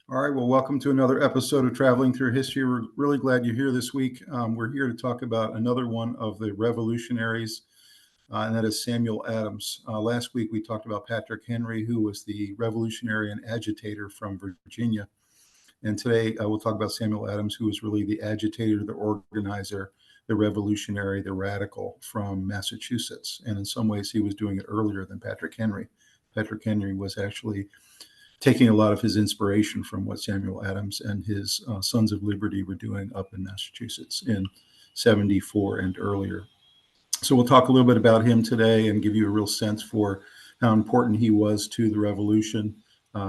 All right, well, welcome to another episode of Traveling Through History. We're really glad you're here this week. We're here to talk about another one of the revolutionaries, and that is Samuel Adams. Last week, we talked about Patrick Henry, who was the revolutionary and agitator from Virginia. And today, we'll talk about Samuel Adams, who was really the agitator, the organizer, the revolutionary, the radical from Massachusetts. And in some ways, he was doing it earlier than Patrick Henry. Patrick Henry was actually taking a lot of his inspiration from what Samuel Adams and his Sons of Liberty were doing up in Massachusetts in 74 and earlier. So we'll talk a little bit about him today and give you a real sense for how important he was to the revolution.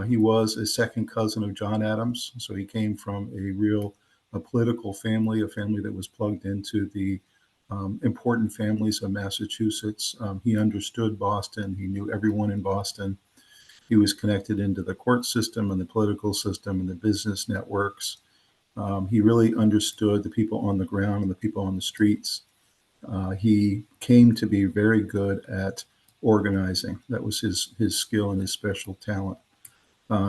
He was a second cousin of John Adams, so he came from a political family, a family that was plugged into the important families of Massachusetts. He understood Boston. He knew everyone in Boston. He was connected into the court system and the political system and the business networks. He really understood the people on the ground and the people on the streets. He came to be very good at organizing. That was his skill and his special talent.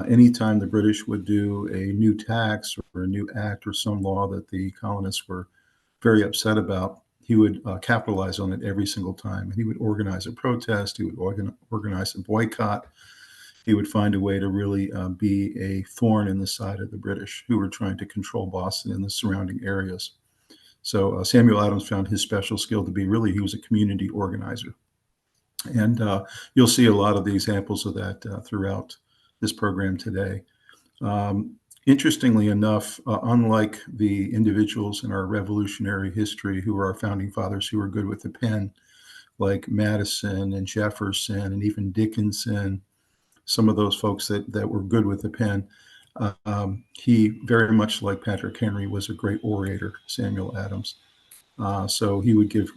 Anytime the British would do a new tax or a new act or some law that the colonists were very upset about, he would capitalize on it every single time. And he would organize a protest. He would organize a boycott. He would find a way to really be a thorn in the side of the British who were trying to control Boston and the surrounding areas. So Samuel Adams found his special skill to be he was a community organizer. And you'll see a lot of the examples of that throughout this program today. Interestingly enough, unlike the individuals in our revolutionary history who are our founding fathers who were good with the pen, like Madison and Jefferson and even Dickinson, some of those folks that were good with the pen. He, very much like Patrick Henry, was a great orator, Samuel Adams. So he would give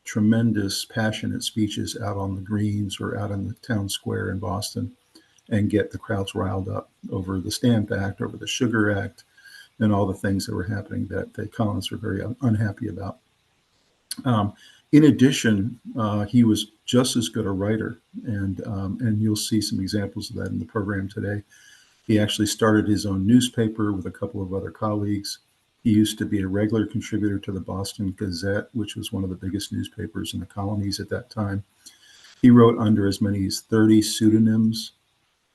tremendous, passionate speeches out on the greens or out in the town square in Boston and get the crowds riled up over the Stamp Act, over the Sugar Act, and all the things that were happening that the colonists were very unhappy about. In addition, he was just as good a writer, and you'll see some examples of that in the program today. He actually started his own newspaper with a couple of other colleagues. He used to be a regular contributor to the Boston Gazette, which was one of the biggest newspapers in the colonies at that time. He wrote under as many as 30 pseudonyms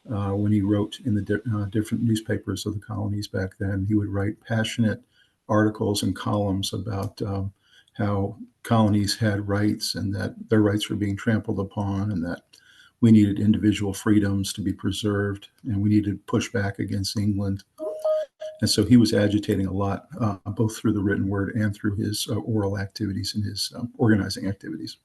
when he wrote in the different newspapers of the colonies back then. He would write passionate articles and columns about how colonies had rights and that their rights were being trampled upon and that we needed individual freedoms to be preserved and we needed to push back against England. And so he was agitating a lot, both through the written word and through his oral activities and his organizing activities.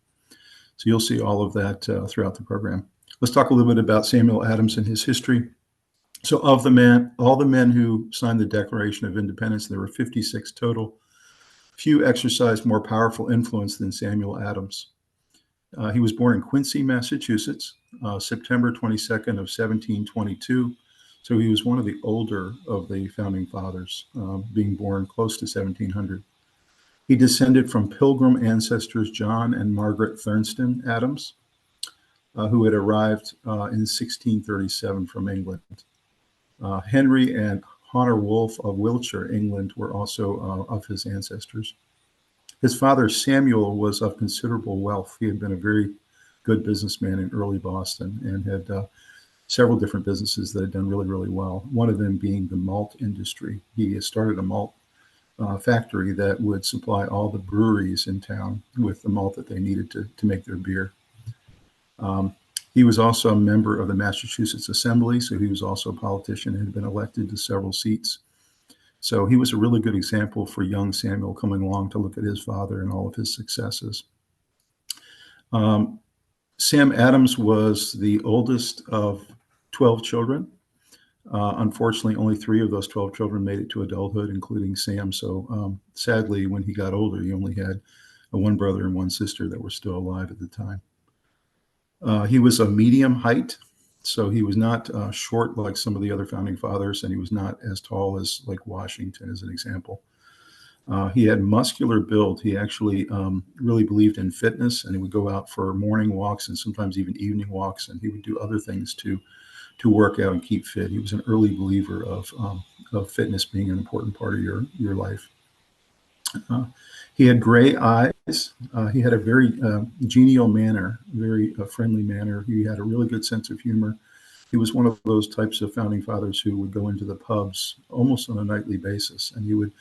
So you'll see all of that throughout the program. Let's talk a little bit about Samuel Adams and his history. So all the men who signed the Declaration of Independence, there were 56 total. Few exercised more powerful influence than Samuel Adams. He was born in Quincy, Massachusetts, September 22nd of 1722. So he was one of the older of the founding fathers, being born close to 1700. He descended from Pilgrim ancestors John and Margaret Thurston Adams, who had arrived in 1637 from England. Henry and Honor Wolfe of Wiltshire, England, were also of his ancestors. His father, Samuel, was of considerable wealth. He had been a very good businessman in early Boston and had several different businesses that had done really, really well, one of them being the malt industry. He started a malt factory that would supply all the breweries in town with the malt that they needed to make their beer. He was also a member of the Massachusetts Assembly, so he was also a politician and had been elected to several seats. So he was a really good example for young Samuel coming along to look at his father and all of his successes. Sam Adams was the oldest of 12 children. Unfortunately, only 3 of those 12 children made it to adulthood, including Sam. So sadly, when he got older, he only had one brother and one sister that were still alive at the time. He was a medium height, so he was not short like some of the other founding fathers, and he was not as tall as like Washington, as an example. He had muscular build. He actually really believed in fitness, and he would go out for morning walks and sometimes even evening walks, and he would do other things to to work out and keep fit. He was an early believer of fitness being an important part of your life. He had gray eyes. He had a very genial manner, very friendly manner. He had a really good sense of humor. He was one of those types of founding fathers who would go into the pubs almost on a nightly basis, and he would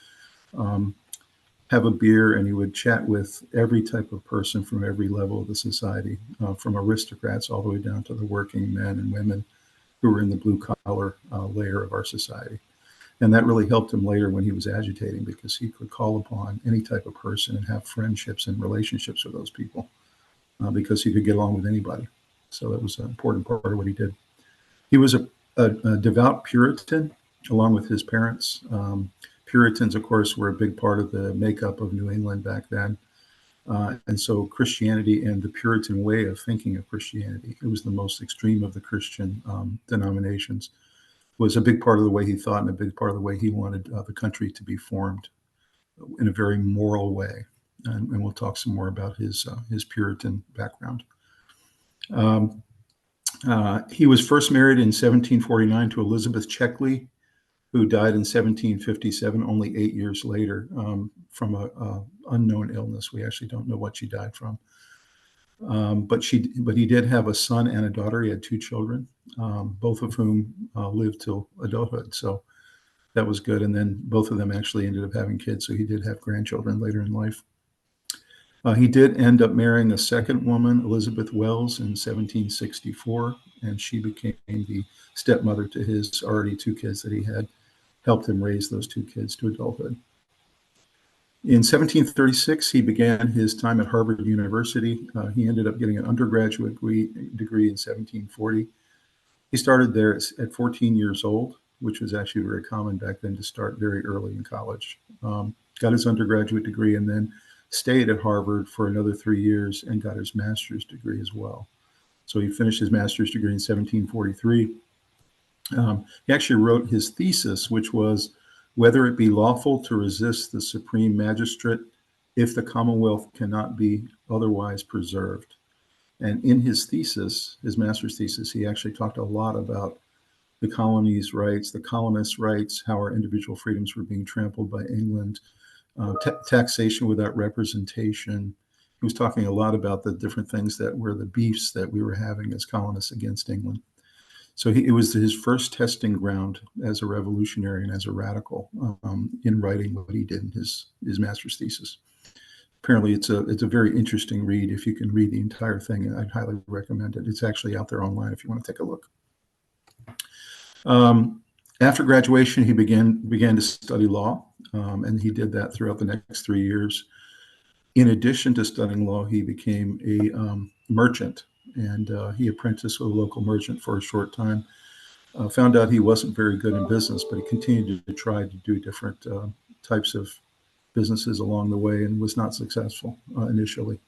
have a beer, and he would chat with every type of person from every level of the society, from aristocrats all the way down to the working men and women who were in the blue collar layer of our society. And that really helped him later when he was agitating, because he could call upon any type of person and have friendships and relationships with those people, because he could get along with anybody. So that was an important part of what he did. He was a devout Puritan, along with his parents. Puritans, of course, were a big part of the makeup of New England back then. And so Christianity and the Puritan way of thinking of Christianity, it was the most extreme of the Christian denominations, was a big part of the way he thought and a big part of the way he wanted the country to be formed in a very moral way. And we'll talk some more about his Puritan background. He was first married in 1749 to Elizabeth Checkley, who died in 1757, only 8 years later, from an unknown illness. We actually don't know what she died from. But he did have a son and a daughter. He had 2 children, both of whom lived till adulthood. So that was good. And then both of them actually ended up having kids. So he did have grandchildren later in life. He did end up marrying a second woman, Elizabeth Wells, in 1764, and she became the stepmother to his already 2 kids that he had, helped him raise those 2 kids to adulthood. In 1736, he began his time at Harvard University. He ended up getting an undergraduate degree in 1740. He started there at 14 years old, which was actually very common back then to start very early in college. Got his undergraduate degree and then stayed at Harvard for another 3 years and got his master's degree as well. So he finished his master's degree in 1743. He actually wrote his thesis, which was whether it be lawful to resist the supreme magistrate if the Commonwealth cannot be otherwise preserved. And in his thesis, his master's thesis, he actually talked a lot about the colony's rights, the colonists' rights, how our individual freedoms were being trampled by England, taxation without representation. He was talking a lot about the different things that were the beefs that we were having as colonists against England. So it was his first testing ground as a revolutionary and as a radical in writing what he did in his master's thesis. Apparently, it's a very interesting read. If you can read the entire thing, I'd highly recommend it. It's actually out there online if you want to take a look. After graduation, he began to study law, and he did that throughout the next 3 years. In addition to studying law, he became a merchant. And he apprenticed with a local merchant for a short time. Found out he wasn't very good in business, but he continued to try to do different types of businesses along the way and was not successful initially.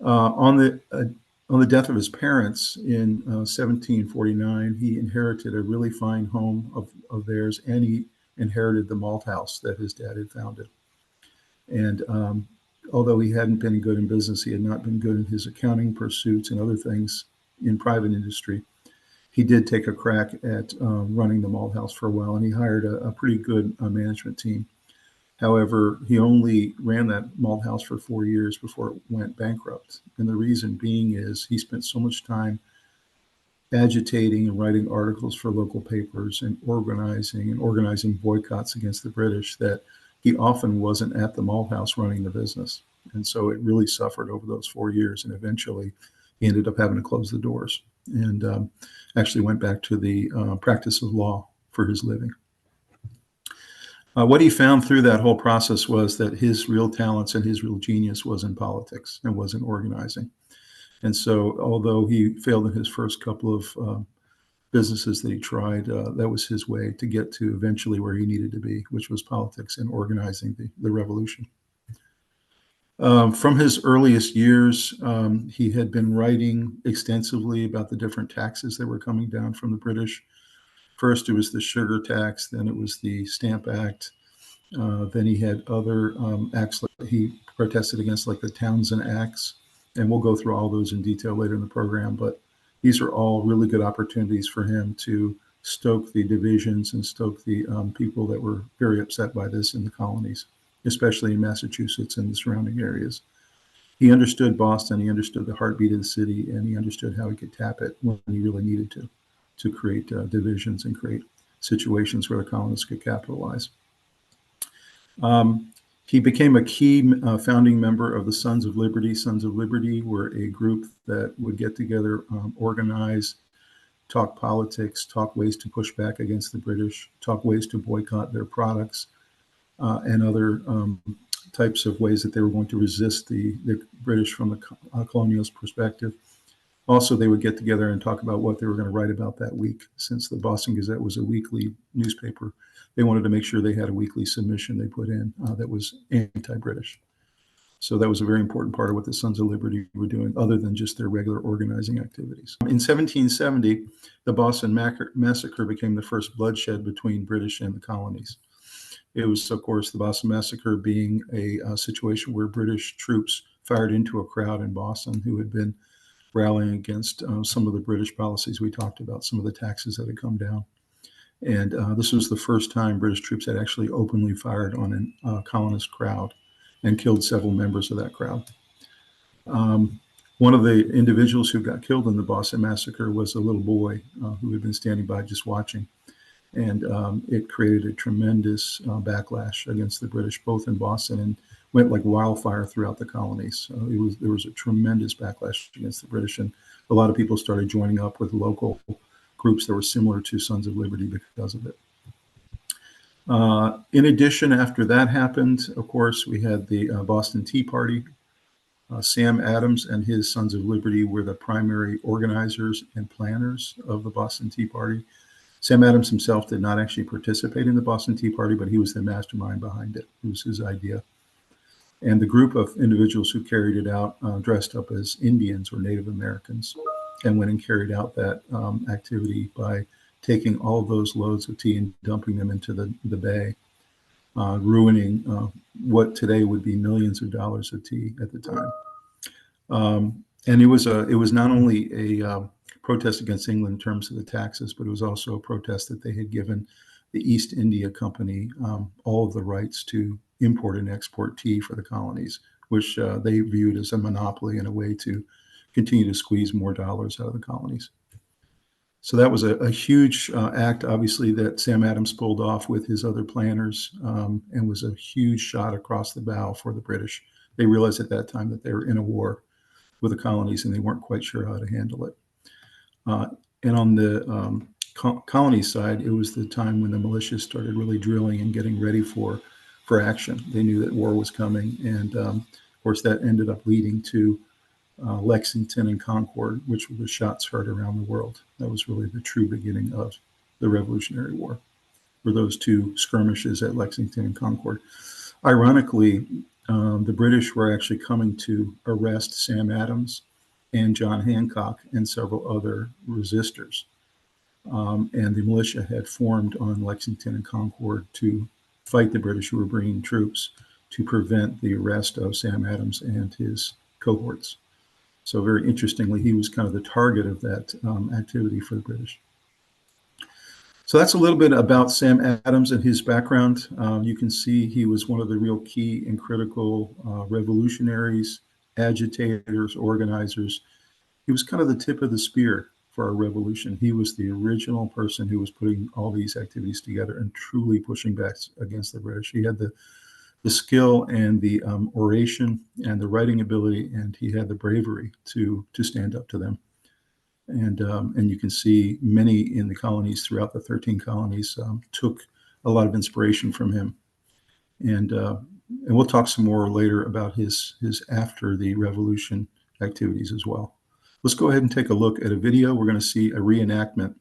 On the death of his parents in 1749, he inherited a really fine home of theirs, and he inherited the malt house that his dad had founded. And although he hadn't been good in business, he had not been good in his accounting pursuits and other things in private industry. He did take a crack at running the malt house for a while, and he hired a pretty good management team. However, he only ran that malt house for 4 years before it went bankrupt. And the reason being is he spent so much time agitating and writing articles for local papers and organizing boycotts against the British that he often wasn't at the malt house running the business. And so it really suffered over those 4 years. And eventually he ended up having to close the doors and actually went back to the practice of law for his living. What he found through that whole process was that his real talents and his real genius was in politics and was in organizing. And so although he failed in his first couple of businesses that he tried, that was his way to get to eventually where he needed to be, which was politics and organizing the revolution. From his earliest years, he had been writing extensively about the different taxes that were coming down from the British. First, it was the sugar tax, then it was the Stamp Act. Then he had other acts that he protested against, like the Townshend Acts. And we'll go through all those in detail later in the program. But These are all really good opportunities for him to stoke the divisions and stoke the people that were very upset by this in the colonies, especially in Massachusetts and the surrounding areas. He understood Boston, he understood the heartbeat of the city, and he understood how he could tap it when he really needed to create divisions and create situations where the colonists could capitalize. He became a key founding member of the Sons of Liberty. Sons of Liberty were a group that would get together, organize, talk politics, talk ways to push back against the British, talk ways to boycott their products, and other types of ways that they were going to resist the British from the colonialist perspective. Also, they would get together and talk about what they were going to write about that week. Since the Boston Gazette was a weekly newspaper, they wanted to make sure they had a weekly submission they put in that was anti-British. So that was a very important part of what the Sons of Liberty were doing, other than just their regular organizing activities. In 1770, the Boston Massacre became the first bloodshed between British and the colonies. It was, of course, the Boston Massacre being a situation where British troops fired into a crowd in Boston who had been rallying against some of the British policies we talked about, some of the taxes that had come down. And this was the first time British troops had actually openly fired on a colonist crowd and killed several members of that crowd. One of the individuals who got killed in the Boston Massacre was a little boy who had been standing by just watching. And it created a tremendous backlash against the British, both in Boston and went like wildfire throughout the colonies. There was a tremendous backlash against the British, and a lot of people started joining up with local groups that were similar to Sons of Liberty because of it. In addition, after that happened, of course, we had the Boston Tea Party. Sam Adams and his Sons of Liberty were the primary organizers and planners of the Boston Tea Party. Sam Adams himself did not actually participate in the Boston Tea Party, but he was the mastermind behind it. It was his idea. And the group of individuals who carried it out dressed up as Indians or Native Americans and went and carried out that activity by taking all of those loads of tea and dumping them into the bay, ruining what today would be millions of dollars of tea at the time. And it was not only a protest against England in terms of the taxes, but it was also a protest that they had given the East India Company all of the rights to import and export tea for the colonies, which they viewed as a monopoly and a way to continue to squeeze more dollars out of the colonies. So that was a huge act, obviously, that Sam Adams pulled off with his other planners, and was a huge shot across the bow for the British. They realized at that time that they were in a war with the colonies and they weren't quite sure how to handle it. And on the colony side, it was the time when the militias started really drilling and getting ready for action. They knew that war was coming, and of course that ended up leading to Lexington and Concord, which were the shots heard around the world. That was really the true beginning of the Revolutionary War, were those two skirmishes at Lexington and Concord. Ironically, the British were actually coming to arrest Sam Adams and John Hancock and several other resistors. And the militia had formed on Lexington and Concord to fight the British who were bringing troops to prevent the arrest of Sam Adams and his cohorts. So very interestingly, he was kind of the target of that activity for the British. So that's a little bit about Sam Adams and his background. You can see he was one of the real key and critical revolutionaries, agitators, organizers. He was kind of the tip of the spear for our revolution. He was the original person who was putting all these activities together and truly pushing back against the British. He had the skill and the oration and the writing ability, and he had the bravery to stand up to them. And you can see many in the colonies throughout the 13 colonies took a lot of inspiration from him. And we'll talk some more later about his after the revolution activities as well. Let's go ahead and take a look at a video. We're going to see a reenactment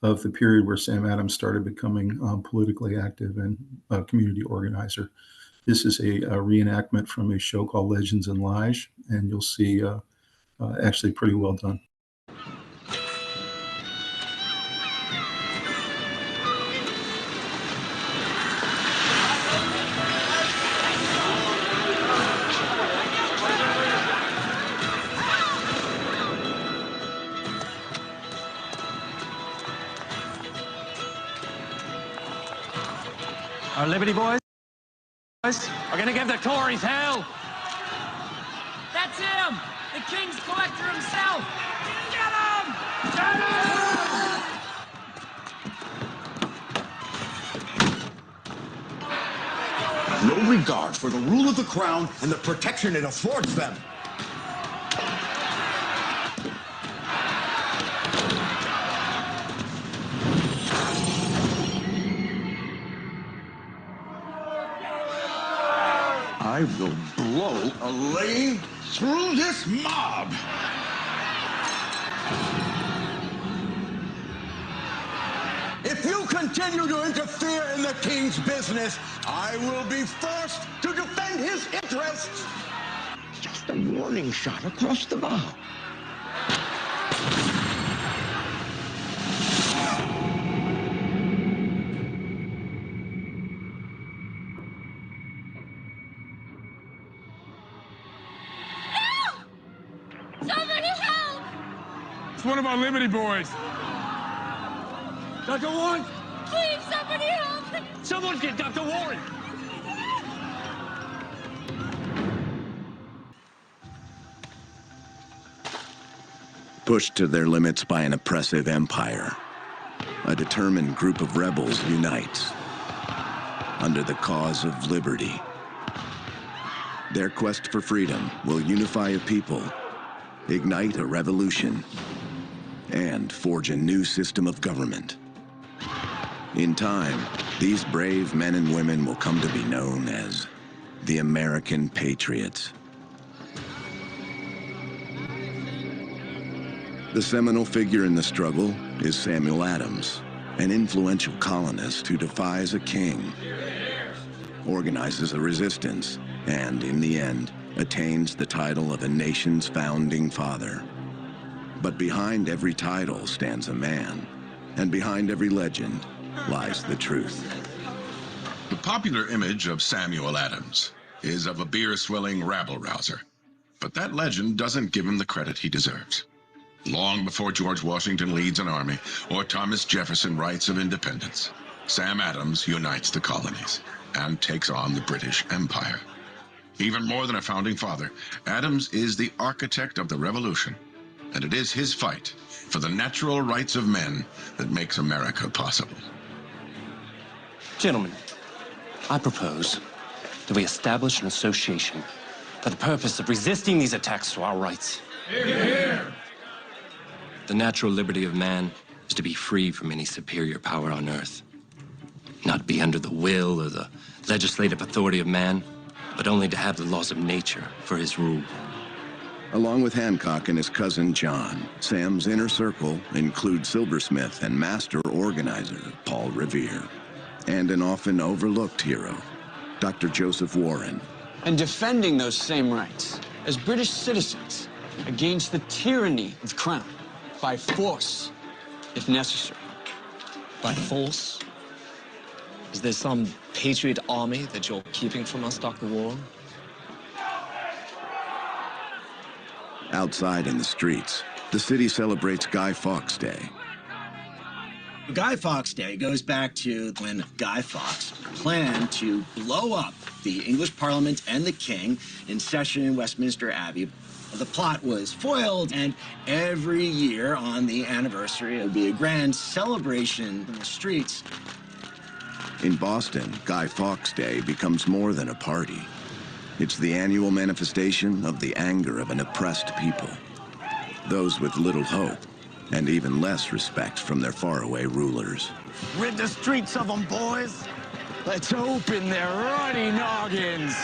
of the period where Sam Adams started becoming politically active and a community organizer. This is a reenactment from a show called Legends and Lies, and you'll see actually pretty well done. Our Liberty boys are gonna give the Tories hell. That's him! The King's collector himself! Get him! Get him! No regard for the rule of the crown and the protection it affords them. I will blow a lane through this mob. If you continue to interfere in the king's business, I will be forced to defend his interests. Just a warning shot across the bow. Somebody help! It's one of our Liberty boys. Dr. Warren! Please, somebody help! Someone get Dr. Warren! Pushed to their limits by an oppressive empire, a determined group of rebels unites under the cause of liberty. Their quest for freedom will unify a people, ignite a revolution, and forge a new system of government. In time, these brave men and women will come to be known as the American Patriots. The seminal figure in the struggle is Samuel Adams, an influential colonist who defies a king, organizes a resistance, and in the end, attains the title of a nation's founding father. But behind every title stands a man, and behind every legend lies the truth. The popular image of Samuel Adams is of a beer-swilling rabble-rouser, but that legend doesn't give him the credit he deserves. Long before George Washington leads an army or Thomas Jefferson writes of independence, Sam Adams unites the colonies and takes on the British Empire. Even more than a founding father, Adams is the architect of the Revolution, and it is his fight for the natural rights of men that makes America possible. Gentlemen, I propose that we establish an association for the purpose of resisting these attacks to our rights. Hear, hear. The natural liberty of man is to be free from any superior power on earth. Not be under the will or the legislative authority of man, but only to have the laws of nature for his rule. Along with Hancock and his cousin John, Sam's inner circle includes silversmith and master organizer Paul Revere, and an often overlooked hero, Dr. Joseph Warren. And defending those same rights as British citizens against the tyranny of the crown, by force, if necessary. By force? Is there some Patriot army that you're keeping from us, Dr. Warren? Outside in the streets, the city celebrates Guy Fawkes Day. Guy Fawkes Day goes back to when Guy Fawkes planned to blow up the English Parliament and the King in session in Westminster Abbey. The plot was foiled, and every year on the anniversary, it would be a grand celebration in the streets. In Boston, Guy Fawkes Day becomes more than a party. It's the annual manifestation of the anger of an oppressed people. Those with little hope, and even less respect from their faraway rulers. Rid the streets of them, boys. Let's open their ruddy noggins.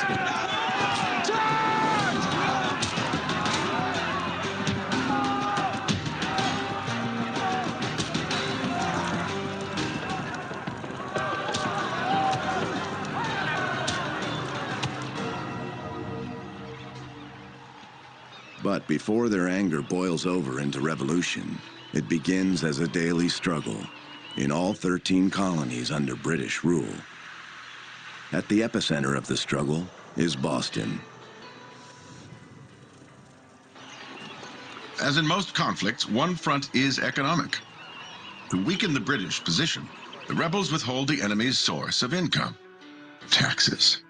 But before their anger boils over into revolution, it begins as a daily struggle in all 13 colonies under British rule. At the epicenter of the struggle is Boston. As in most conflicts, one front is economic. To weaken the British position, the rebels withhold the enemy's source of income. taxes.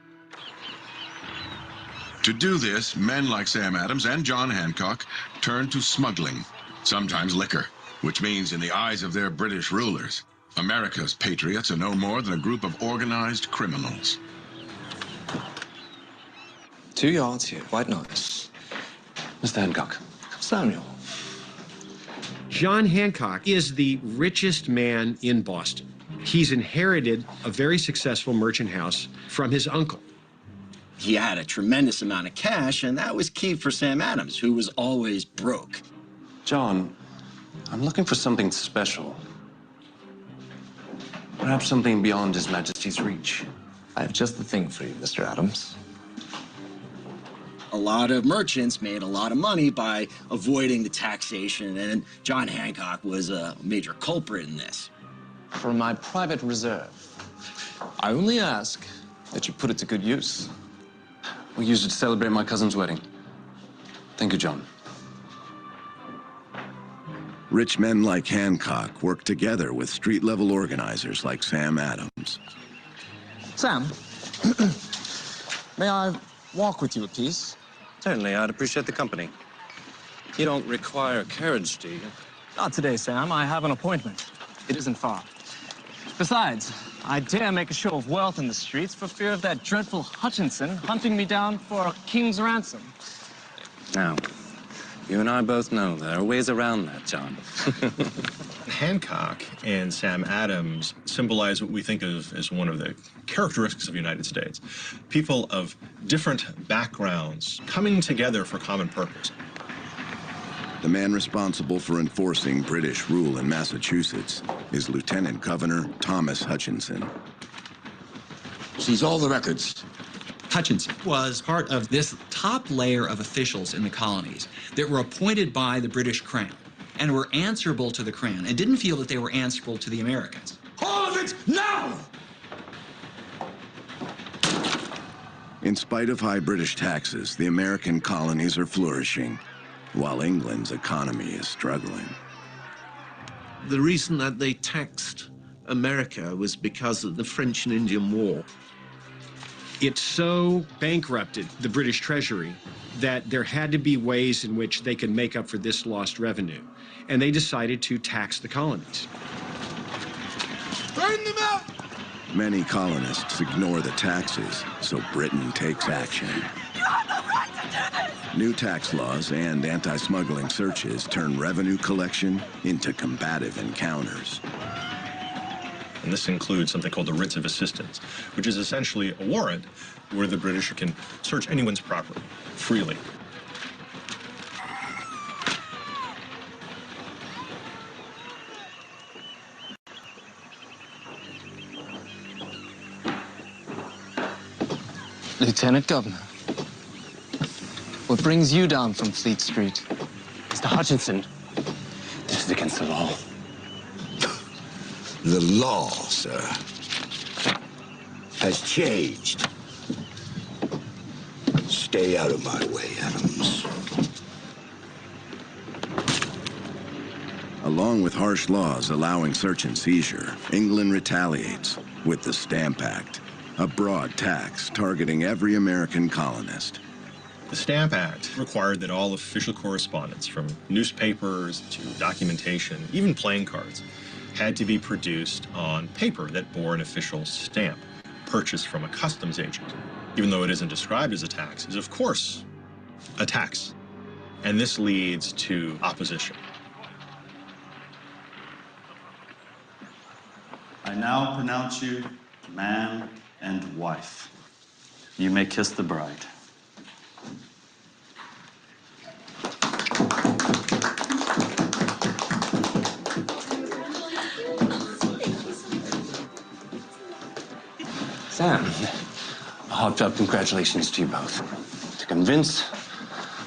To do this, men like Sam Adams and John Hancock turned to smuggling, sometimes liquor, which means in the eyes of their British rulers, America's patriots are no more than a group of organized criminals. 2 yards here, quite nice. Mr. Hancock. Samuel. John Hancock is the richest man in Boston. He's inherited a very successful merchant house from his uncle. He had a tremendous amount of cash, and that was key for Sam Adams, who was always broke. John, I'm looking for something special. Perhaps something beyond His Majesty's reach. I have just the thing for you, Mr. Adams. A lot of merchants made a lot of money by avoiding the taxation, and John Hancock was a major culprit in this. For my private reserve, I only ask that you put it to good use. We'll use it to celebrate my cousin's wedding. Thank you, John. Rich men like Hancock worked together with street-level organizers like Sam Adams. Sam, may I walk with you a piece? Certainly, I'd appreciate the company. You don't require a carriage, do you? Not today, Sam. I have an appointment. It isn't far. Besides, I dare make a show of wealth in the streets for fear of that dreadful Hutchinson hunting me down for a king's ransom. Now, you and I both know there are ways around that, John. Hancock and Sam Adams symbolize what we think of as one of the characteristics of the United States. People of different backgrounds coming together for common purpose. The man responsible for enforcing British rule in Massachusetts is Lieutenant Governor Thomas Hutchinson. Seize all the records. Hutchinson was part of this top layer of officials in the colonies that were appointed by the British Crown and were answerable to the Crown and didn't feel that they were answerable to the Americans. All of it now! In spite of high British taxes, the American colonies are flourishing, while England's economy is struggling. The reason that they taxed America was because of the French and Indian War. It so bankrupted the British Treasury that there had to be ways in which they could make up for this lost revenue. And they decided to tax the colonies. Burn them out! Many colonists ignore the taxes, so Britain takes action. You have the right to do this! New tax laws and anti-smuggling searches turn revenue collection into combative encounters. And this includes something called the writs of assistance, which is essentially a warrant where the British can search anyone's property freely. Lieutenant Governor, what brings you down from Fleet Street? Mr. Hutchinson, this is against the law. The law, sir, has changed. Stay out of my way, Adams. Along with harsh laws allowing search and seizure, England retaliates with the Stamp Act, a broad tax targeting every American colonist. The Stamp Act required that all official correspondence, from newspapers to documentation, even playing cards, had to be produced on paper that bore an official stamp, purchased from a customs agent. Even though it isn't described as a tax, is of course a tax. And this leads to opposition. I now pronounce you man and wife. You may kiss the bride. Sam, heartfelt congratulations to you both. To convince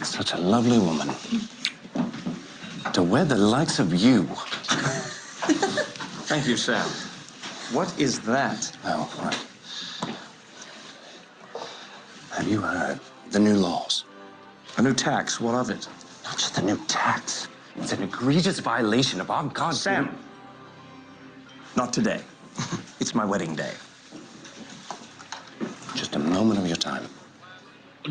such a lovely woman to wed the likes of you. Thank you, Sam. What is that? Oh, right. Have you heard the new laws? A new tax, what of it? Not just a new tax. It's an egregious violation of our goddamn... Sam! Not today. It's my wedding day. a moment of your time.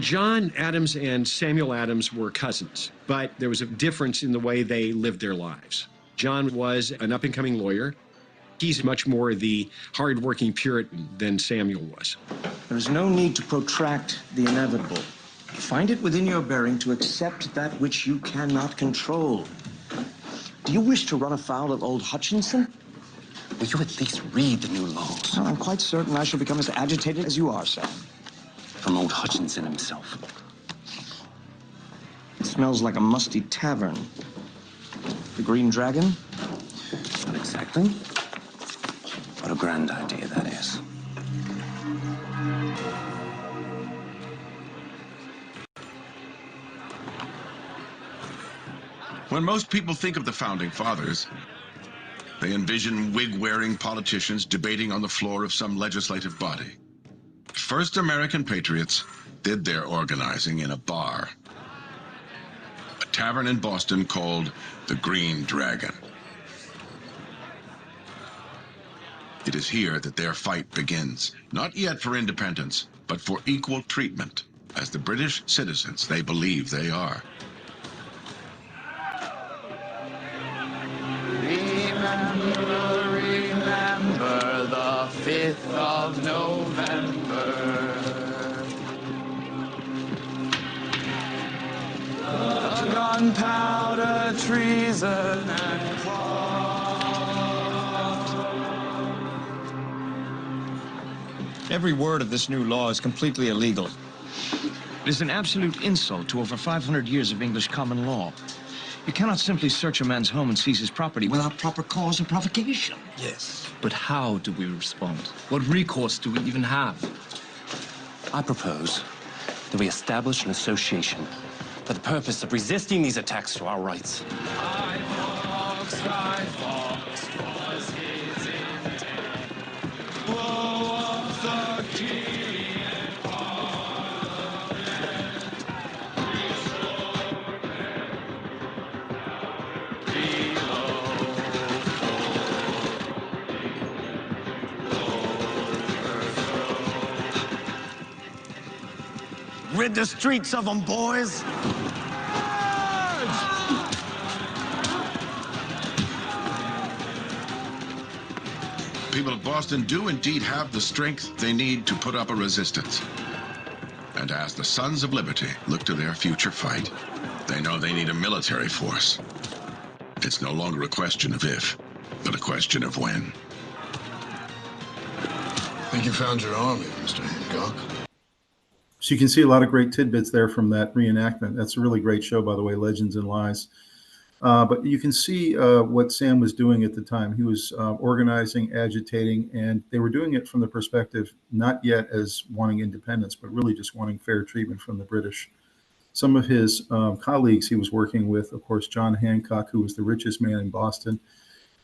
John Adams and Samuel Adams were cousins, but there was a difference in the way they lived their lives. John was an up-and-coming lawyer. He's much more the hard-working Puritan than Samuel was. There is no need to protract the inevitable. Find it within your bearing to accept that which you cannot control. Do you wish to run afoul of old Hutchinson? Will you at least read the new laws? Well, I'm quite certain I shall become as agitated as you are, sir. From old Hutchinson himself. It smells like a musty tavern. The Green Dragon? Not exactly. What a grand idea that is. When most people think of the Founding Fathers, they envision wig-wearing politicians debating on the floor of some legislative body. First American patriots did their organizing in a bar, a tavern in Boston called the Green Dragon. It is here that their fight begins, not yet for independence, but for equal treatment as the British citizens they believe they are. Remember the 5th of November. The gunpowder treason and Every word of this new law is completely illegal. It is an absolute insult to over 500 years of English common law. You cannot simply search a man's home and seize his property without proper cause and provocation. Yes, but how do we respond? What recourse do we even have? I propose that we establish an association for the purpose of resisting these attacks to our rights. Sky Fox was his intent. Blow up the king and parliament. Rid the streets of them, boys. People of Boston do indeed have the strength they need to put up a resistance. And as the Sons of Liberty look to their future fight, they know they need a military force. It's no longer a question of if, but a question of when. I think you found your army, Mr. Hancock. So you can see a lot of great tidbits there from that reenactment. That's a really great show, by the way, Legends and Lies. But you can see what Sam was doing at the time. He was organizing, agitating, and they were doing it from the perspective not yet as wanting independence, but really just wanting fair treatment from the British. Some of his colleagues he was working with, of course, John Hancock, who was the richest man in Boston.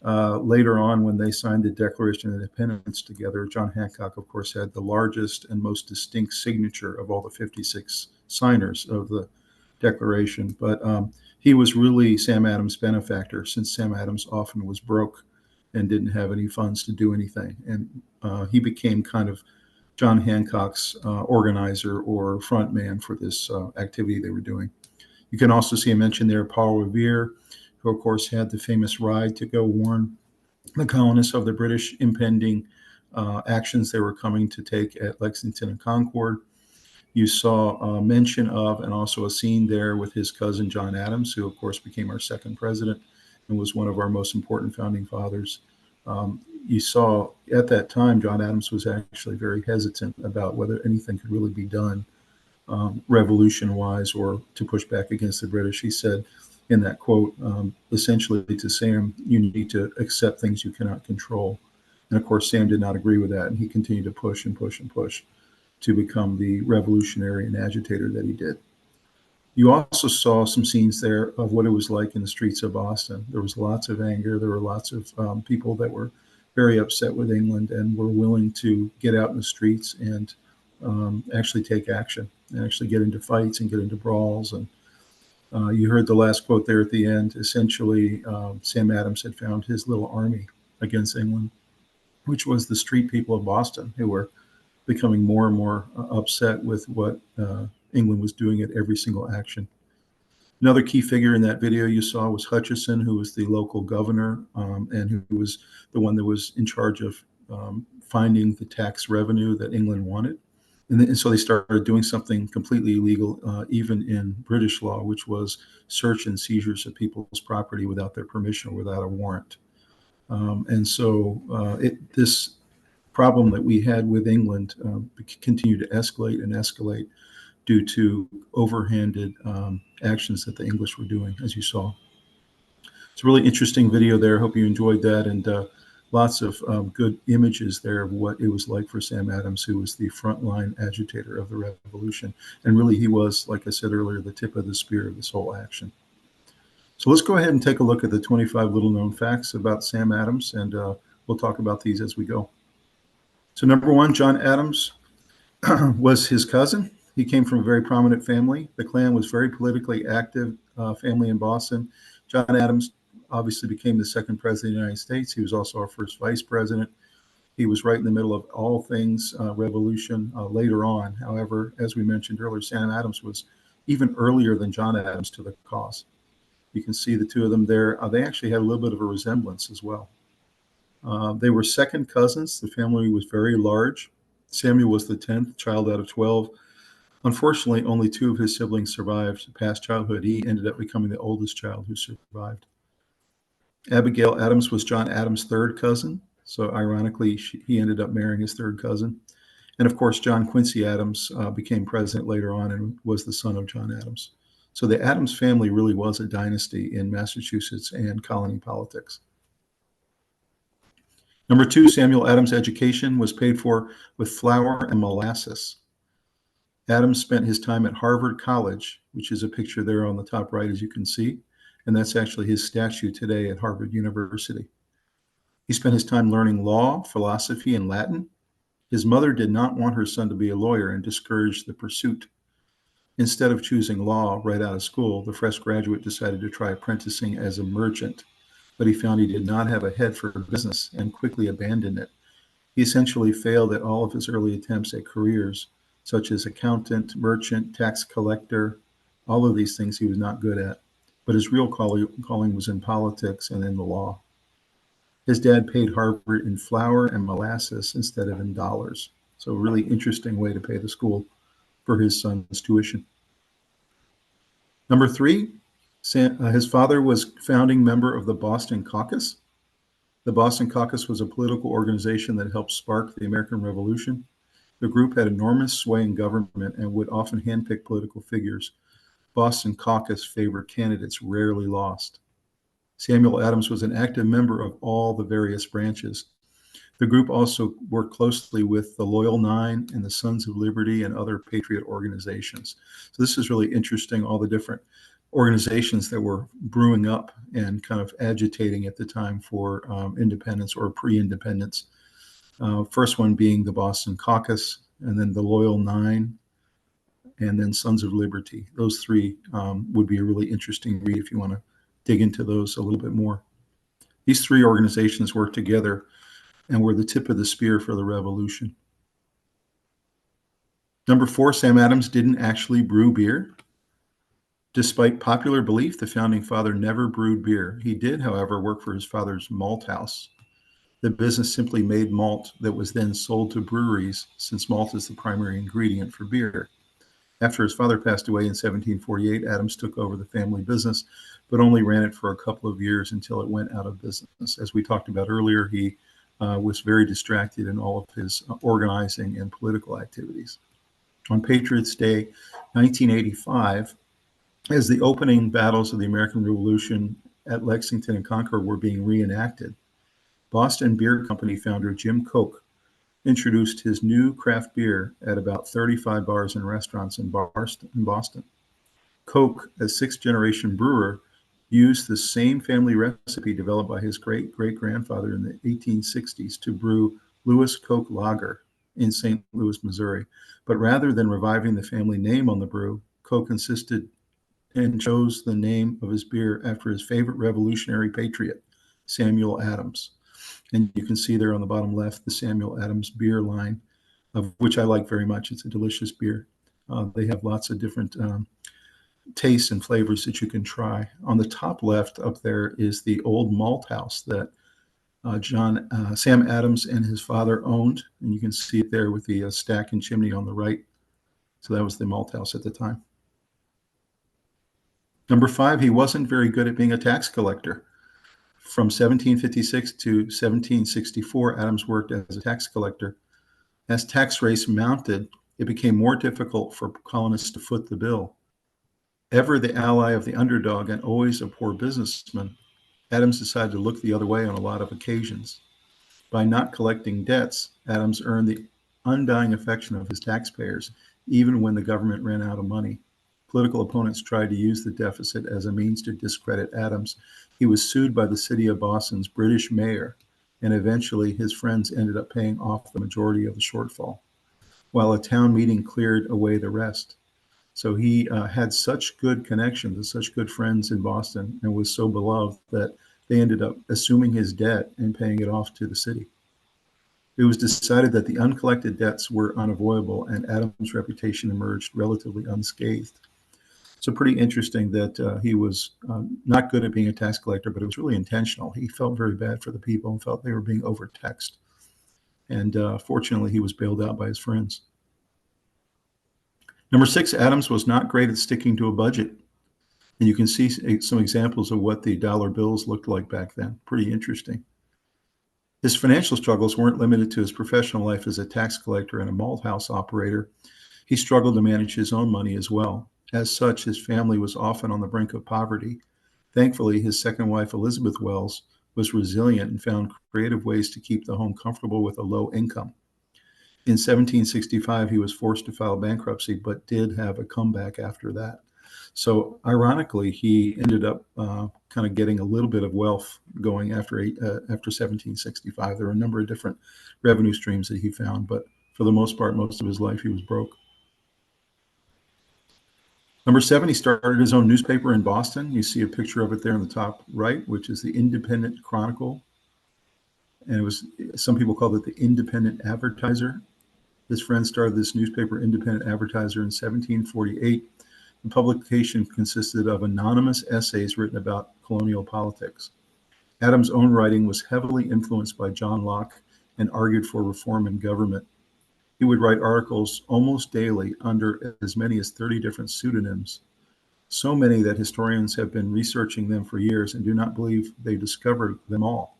Later on, when they signed the Declaration of Independence together, John Hancock, of course, had the largest and most distinct signature of all the 56 signers of the Declaration. But he was really Sam Adams' benefactor, since Sam Adams often was broke and didn't have any funds to do anything. And he became kind of John Hancock's organizer or front man for this activity they were doing. You can also see a mention there, Paul Revere, who of course had the famous ride to go warn the colonists of the British impending actions they were coming to take at Lexington and Concord. You saw a mention of and also a scene there with his cousin John Adams, who of course became our second president and was one of our most important founding fathers. You saw at that time John Adams was actually very hesitant about whether anything could really be done revolution-wise or to push back against the British. He said in that quote, essentially to Sam, you need to accept things you cannot control. And of course, Sam did not agree with that, and he continued to push and push and push to become the revolutionary and agitator that he did. You also saw some scenes there of what it was like in the streets of Boston. There was lots of anger. There were lots of people that were very upset with England and were willing to get out in the streets and actually take action and actually get into fights and get into brawls. And you heard the last quote there at the end. Essentially, Sam Adams had found his little army against England, which was the street people of Boston, who were becoming more and more upset with what England was doing at every single action. Another key figure in that video you saw was Hutchison, who was the local governor and who was the one that was in charge of finding the tax revenue that England wanted. And so they started doing something completely illegal, even in British law, which was search and seizures of people's property without their permission or without a warrant. And so this problem that we had with England continued to escalate and escalate due to overhanded actions that the English were doing, as you saw. It's a really interesting video there. Hope you enjoyed that, and lots of good images there of what it was like for Sam Adams, who was the frontline agitator of the revolution. And really, he was, like I said earlier, the tip of the spear of this whole action. So let's go ahead and take a look at the 25 little-known facts about Sam Adams, and we'll talk about these as we go. So number one, John Adams was his cousin. He came from a very prominent family. The Klan was very politically active family in Boston. John Adams obviously became the second president of the United States. He was also our first vice president. He was right in the middle of all things revolution later on. However, as we mentioned earlier, Sam Adams was even earlier than John Adams to the cause. You can see the two of them there. They actually had a little bit of a resemblance as well. They were second cousins. The family was very large. Samuel was the 10th child out of 12. Unfortunately, only 2 of his siblings survived past childhood. He ended up becoming the oldest child who survived. Abigail Adams was John Adams' third cousin. So ironically, he ended up marrying his third cousin. And of course, John Quincy Adams became president later on and was the son of John Adams. So the Adams family really was a dynasty in Massachusetts and colony politics. Number 2, Samuel Adams' education was paid for with flour and molasses. Adams spent his time at Harvard College, which is a picture there on the top right, as you can see. And that's actually his statue today at Harvard University. He spent his time learning law, philosophy, and Latin. His mother did not want her son to be a lawyer and discouraged the pursuit. Instead of choosing law right out of school, the fresh graduate decided to try apprenticing as a merchant, but he found he did not have a head for business and quickly abandoned it. He essentially failed at all of his early attempts at careers, such as accountant, merchant, tax collector. All of these things he was not good at, but his real calling was in politics and in the law. His dad paid Harvard in flour and molasses instead of in dollars. So a really interesting way to pay the school for his son's tuition. Number 3, his father was founding member of the Boston Caucus. The Boston Caucus was a political organization that helped spark the American Revolution. The group had enormous sway in government and would often handpick political figures. Boston Caucus favored candidates rarely lost. Samuel Adams was an active member of all the various branches. The group also worked closely with the Loyal Nine and the Sons of Liberty and other Patriot organizations. So this is really interesting, all the different organizations that were brewing up and kind of agitating at the time for independence or pre-independence. First one being the Boston Caucus, and then the Loyal Nine, and then Sons of Liberty. Those 3 would be a really interesting read if you want to dig into those a little bit more. These 3 organizations worked together and were the tip of the spear for the revolution. Number 4, Sam Adams didn't actually brew beer. Despite popular belief, the founding father never brewed beer. He did, however, work for his father's malt house. The business simply made malt that was then sold to breweries, since malt is the primary ingredient for beer. After his father passed away in 1748, Adams took over the family business, but only ran it for a couple of years until it went out of business. As we talked about earlier, he was very distracted in all of his organizing and political activities. On Patriots Day, 1985, as the opening battles of the American Revolution at Lexington and Concord were being reenacted, Boston Beer Company founder Jim Koch introduced his new craft beer at about 35 bars and restaurants in Boston. Koch, a 6th-generation brewer, used the same family recipe developed by his great-great-grandfather in the 1860s to brew Lewis Koch Lager in St. Louis, Missouri. But rather than reviving the family name on the brew, Koch insisted and chose the name of his beer after his favorite revolutionary patriot, Samuel Adams. And you can see there on the bottom left, the Samuel Adams beer line. of which I like very much. It's a delicious beer. They have lots of different tastes and flavors that you can try. On the top left up there is the old malt house that Sam Adams and his father owned, and you can see it there with the stack and chimney on the right. So that was the malt house at the time. Number 5, he wasn't very good at being a tax collector. From 1756 to 1764, Adams worked as a tax collector. As tax rates mounted, it became more difficult for colonists to foot the bill. Ever the ally of the underdog and always a poor businessman, Adams decided to look the other way on a lot of occasions. By not collecting debts, Adams earned the undying affection of his taxpayers, even when the government ran out of money. Political opponents tried to use the deficit as a means to discredit Adams. He was sued by the city of Boston's British mayor, and eventually his friends ended up paying off the majority of the shortfall, while a town meeting cleared away the rest. So he had such good connections and such good friends in Boston and was so beloved that they ended up assuming his debt and paying it off to the city. It was decided that the uncollected debts were unavoidable, and Adams' reputation emerged relatively unscathed. So pretty interesting that he was not good at being a tax collector, but it was really intentional. He felt very bad for the people and felt they were being overtaxed. And fortunately, he was bailed out by his friends. Number 6, Adams was not great at sticking to a budget. And you can see some examples of what the dollar bills looked like back then. Pretty interesting. His financial struggles weren't limited to his professional life as a tax collector and a malt house operator. He struggled to manage his own money as well. As such, his family was often on the brink of poverty. Thankfully, his second wife, Elizabeth Wells, was resilient and found creative ways to keep the home comfortable with a low income. In 1765, he was forced to file bankruptcy, but did have a comeback after that. So ironically, he ended up kind of getting a little bit of wealth going after 1765. There were a number of different revenue streams that he found, but for the most part, most of his life, he was broke. Number 7, he started his own newspaper in Boston. You see a picture of it there in the top right, which is the Independent Chronicle. And it was, some people called it the Independent Advertiser. His friend started this newspaper, Independent Advertiser, in 1748. The publication consisted of anonymous essays written about colonial politics. Adams' own writing was heavily influenced by John Locke and argued for reform in government. He would write articles almost daily under as many as 30 different pseudonyms, so many that historians have been researching them for years and do not believe they discovered them all.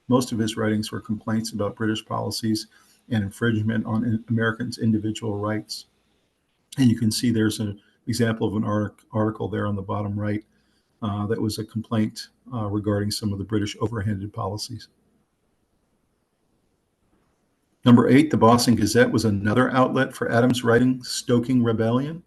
Most of his writings were complaints about British policies and infringement on Americans' individual rights. And you can see there's an example of an article there on the bottom right that was a complaint regarding some of the British overhanded policies. Number 8, the Boston Gazette was another outlet for Adams' writing, stoking rebellion.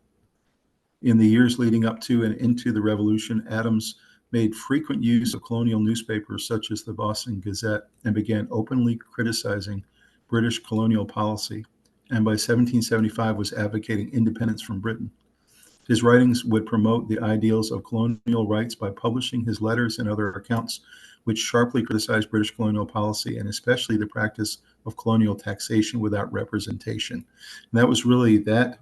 In the years leading up to and into the Revolution, Adams made frequent use of colonial newspapers such as the Boston Gazette and began openly criticizing British colonial policy, and by 1775 was advocating independence from Britain. His writings would promote the ideals of colonial rights by publishing his letters and other accounts which sharply criticized British colonial policy and especially the practice of colonial taxation without representation. And that was really that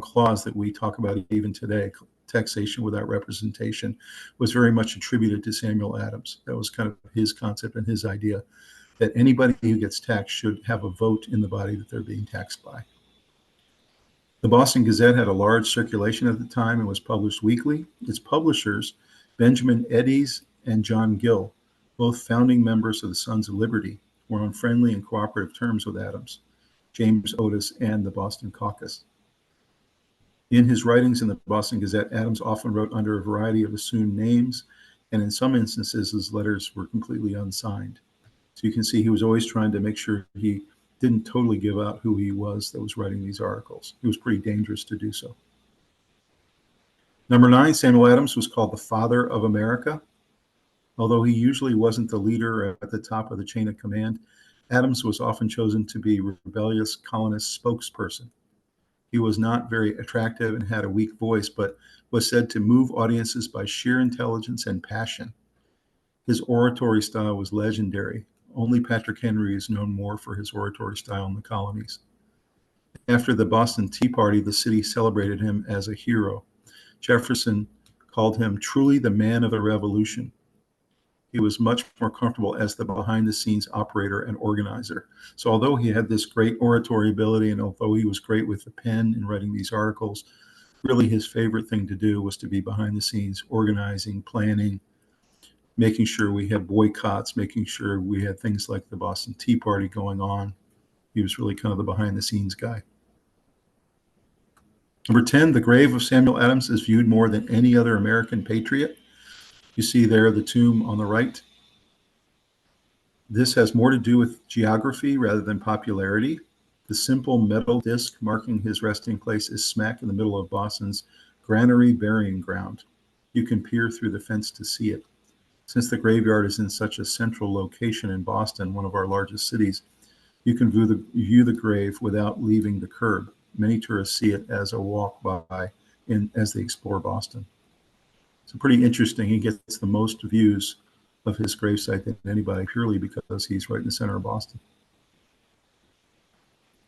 clause that we talk about even today, taxation without representation, was very much attributed to Samuel Adams. That was kind of his concept and his idea, that anybody who gets taxed should have a vote in the body that they're being taxed by. The Boston Gazette had a large circulation at the time and was published weekly. Its publishers, Benjamin Eddies and John Gill, both founding members of the Sons of Liberty, were on friendly and cooperative terms with Adams, James Otis, and the Boston Caucus. In his writings in the Boston Gazette, Adams often wrote under a variety of assumed names, and in some instances, his letters were completely unsigned. So you can see he was always trying to make sure he didn't totally give out who he was that was writing these articles. It was pretty dangerous to do so. Number 9, Samuel Adams was called the Father of America. Although he usually wasn't the leader at the top of the chain of command, Adams was often chosen to be rebellious colonist spokesperson. He was not very attractive and had a weak voice, but was said to move audiences by sheer intelligence and passion. His oratory style was legendary. Only Patrick Henry is known more for his oratory style in the colonies. After the Boston Tea Party, the city celebrated him as a hero. Jefferson called him truly the man of the revolution. He was much more comfortable as the behind-the-scenes operator and organizer. So although he had this great oratory ability, and although he was great with the pen in writing these articles, really his favorite thing to do was to be behind the scenes, organizing, planning, making sure we had boycotts, making sure we had things like the Boston Tea Party going on. He was really kind of the behind-the-scenes guy. Number 10, the grave of Samuel Adams is viewed more than any other American patriot. You see there the tomb on the right. This has more to do with geography rather than popularity. The simple metal disc marking his resting place is smack in the middle of Boston's granary burying ground. You can peer through the fence to see it. Since the graveyard is in such a central location in Boston, one of our largest cities, you can view the grave without leaving the curb. Many tourists see it as a walk by as they explore Boston. So pretty interesting. He gets the most views of his gravesite than anybody, purely because he's right in the center of Boston.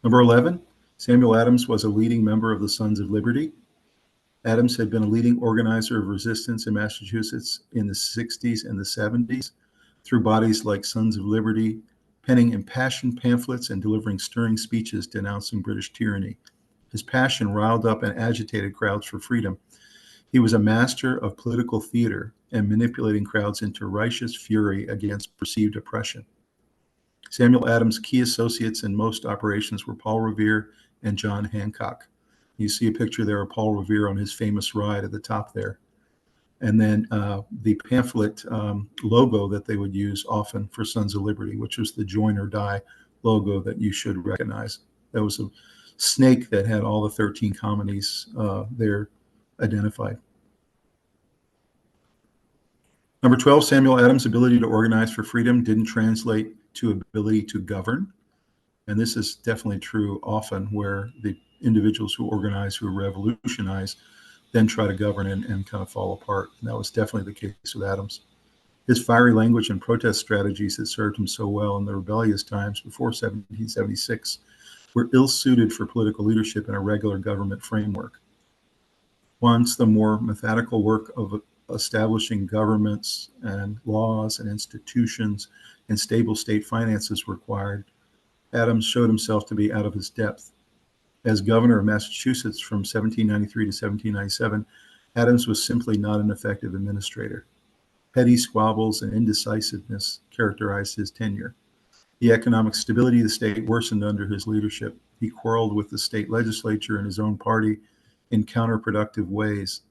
Number 11, Samuel Adams was a leading member of the Sons of Liberty. Adams had been a leading organizer of resistance in Massachusetts in the 60s and the 70s through bodies like Sons of Liberty, penning impassioned pamphlets and delivering stirring speeches denouncing British tyranny. His passion riled up and agitated crowds for freedom. He was a master of political theater and manipulating crowds into righteous fury against perceived oppression. Samuel Adams' key associates in most operations were Paul Revere and John Hancock. You see a picture there of Paul Revere on his famous ride at the top there. And then the pamphlet logo that they would use often for Sons of Liberty, which was the join or die logo that you should recognize. That was a snake that had all the 13 colonies there identified. Number 12, Samuel Adams' ability to organize for freedom didn't translate to ability to govern. And this is definitely true often, where the individuals who organize, who revolutionize, then try to govern and kind of fall apart. And that was definitely the case with Adams. His fiery language and protest strategies that served him so well in the rebellious times before 1776 were ill-suited for political leadership in a regular government framework. Once the more methodical work of establishing governments and laws and institutions and stable state finances required, Adams showed himself to be out of his depth. As governor of Massachusetts from 1793 to 1797, Adams was simply not an effective administrator. Petty squabbles and indecisiveness characterized his tenure. The economic stability of the state worsened under his leadership. He quarreled with the state legislature and his own party in counterproductive ways.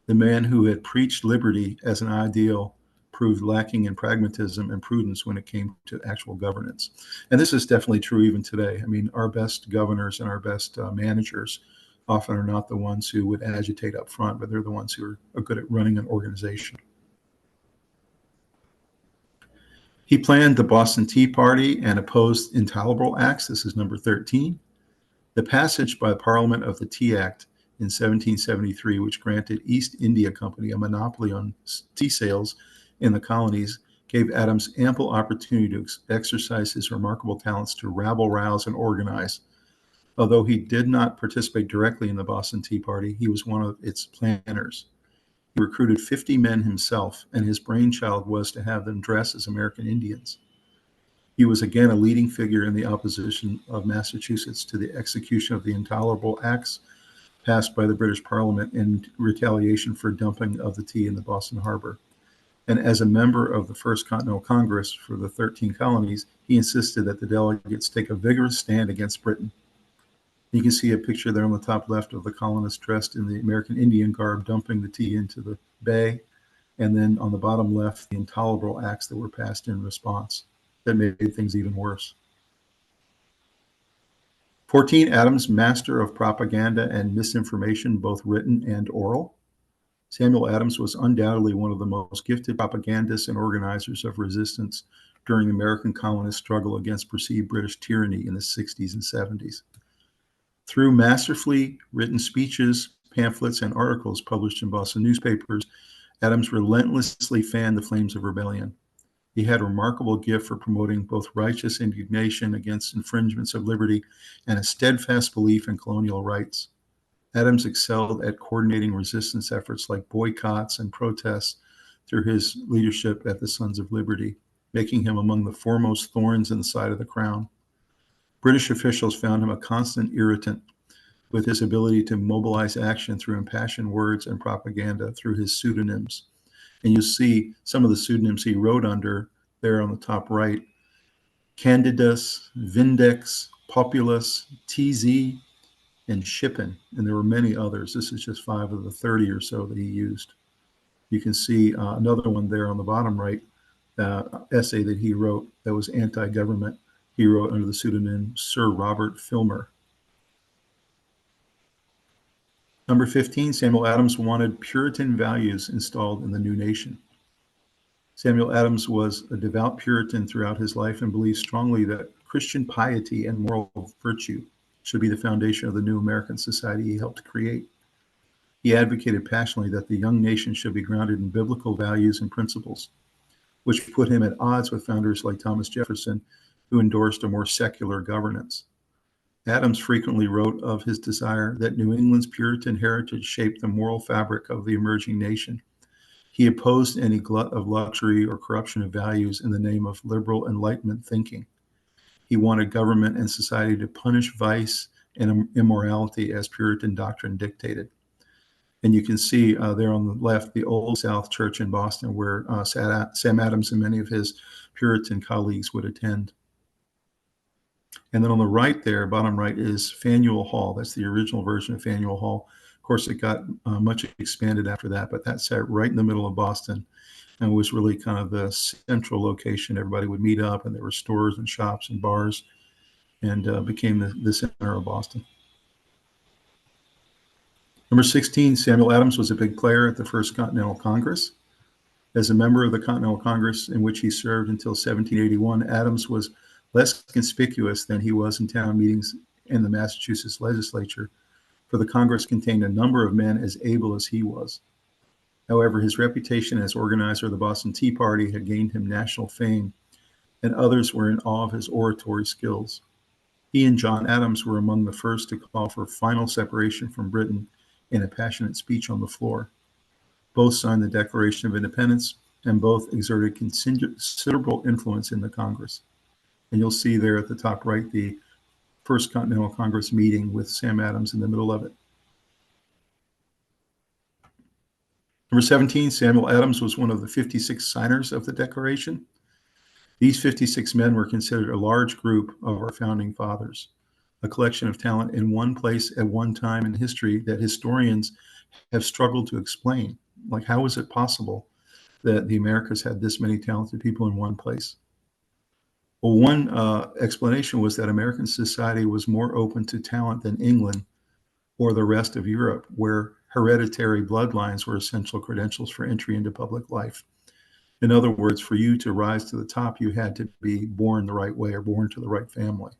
The man who had preached liberty as an ideal proved lacking in pragmatism and prudence when it came to actual governance. And this is definitely true even today. I mean, our best governors and our best managers often are not the ones who would agitate up front, but they're the ones who are good at running an organization. He planned the Boston Tea Party and opposed intolerable acts. This is number 13. The passage by Parliament of the Tea Act in 1773, which granted East India Company a monopoly on tea sales in the colonies, gave Adams ample opportunity to exercise his remarkable talents to rabble, rouse, and organize. Although he did not participate directly in the Boston Tea Party, he was one of its planners. He recruited 50 men himself, and his brainchild was to have them dress as American Indians. He was again a leading figure in the opposition of Massachusetts to the execution of the intolerable acts passed by the British Parliament in retaliation for dumping of the tea in the Boston Harbor. And as a member of the First Continental Congress for the 13 colonies, he insisted that the delegates take a vigorous stand against Britain. You can see a picture there on the top left of the colonists dressed in the American Indian garb dumping the tea into the bay. And then on the bottom left, the intolerable acts that were passed in response that made things even worse. 14, Adams, master of propaganda and misinformation, both written and oral. Samuel Adams was undoubtedly one of the most gifted propagandists and organizers of resistance during the American colonists' struggle against perceived British tyranny in the 60s and 70s. Through masterfully written speeches, pamphlets, and articles published in Boston newspapers, Adams relentlessly fanned the flames of rebellion. He had a remarkable gift for promoting both righteous indignation against infringements of liberty and a steadfast belief in colonial rights. Adams excelled at coordinating resistance efforts like boycotts and protests through his leadership at the Sons of Liberty, making him among the foremost thorns in the side of the crown. British officials found him a constant irritant with his ability to mobilize action through impassioned words and propaganda through his pseudonyms. And you see some of the pseudonyms he wrote under there on the top right: Candidus, Vindex, Populus, TZ, and Shippen. And there were many others. This is just 5 of the 30 or so that he used. You can see another one there on the bottom right, essay that he wrote that was anti-government. He wrote under the pseudonym Sir Robert Filmer. Number 15, Samuel Adams wanted Puritan values installed in the new nation. Samuel Adams was a devout Puritan throughout his life and believed strongly that Christian piety and moral virtue should be the foundation of the new American society he helped create. He advocated passionately that the young nation should be grounded in biblical values and principles, which put him at odds with founders like Thomas Jefferson, who endorsed a more secular governance. Adams frequently wrote of his desire that New England's Puritan heritage shaped the moral fabric of the emerging nation. He opposed any glut of luxury or corruption of values in the name of liberal Enlightenment thinking. He wanted government and society to punish vice and immorality as Puritan doctrine dictated. And you can see there on the left, the Old South Church in Boston, where Sam Adams and many of his Puritan colleagues would attend. And then on the right there, bottom right, is Faneuil Hall. That's the original version of Faneuil Hall. Of course, it got much expanded after that, but that sat right in the middle of Boston and was really kind of the central location. Everybody would meet up, and there were stores and shops and bars, and became the center of Boston. Number 16, Samuel Adams was a big player at the First Continental Congress. As a member of the Continental Congress, in which he served until 1781, Adams was less conspicuous than he was in town meetings in the Massachusetts legislature, for the Congress contained a number of men as able as he was. However, his reputation as organizer of the Boston Tea Party had gained him national fame, and others were in awe of his oratory skills. He and John Adams were among the first to call for final separation from Britain in a passionate speech on the floor. Both signed the Declaration of Independence, and both exerted considerable influence in the Congress. And you'll see there at the top right, the First Continental Congress meeting with Sam Adams in the middle of it. Number 17, Samuel Adams was one of the 56 signers of the Declaration. These 56 men were considered a large group of our founding fathers, a collection of talent in one place at one time in history that historians have struggled to explain. Like, how is it possible that the Americas had this many talented people in one place? Well, one explanation was that American society was more open to talent than England or the rest of Europe, where hereditary bloodlines were essential credentials for entry into public life. In other words, for you to rise to the top, you had to be born the right way or born to the right family.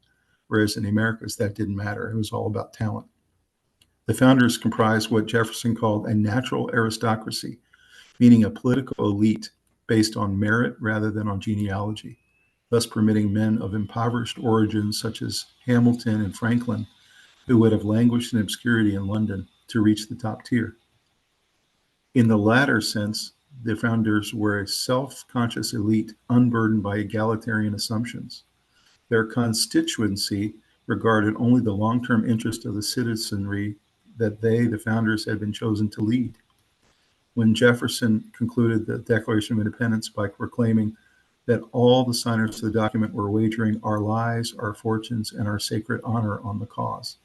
Whereas in the Americas, that didn't matter. It was all about talent. The founders comprised what Jefferson called a natural aristocracy, meaning a political elite based on merit rather than on genealogy, thus permitting men of impoverished origins such as Hamilton and Franklin, who would have languished in obscurity in London, to reach the top tier. In the latter sense, the founders were a self-conscious elite unburdened by egalitarian assumptions. Their constituency regarded only the long-term interest of the citizenry that they, the founders, had been chosen to lead. When Jefferson concluded the Declaration of Independence by proclaiming that all the signers of the document were wagering our lives, our fortunes, and our sacred honor on the cause.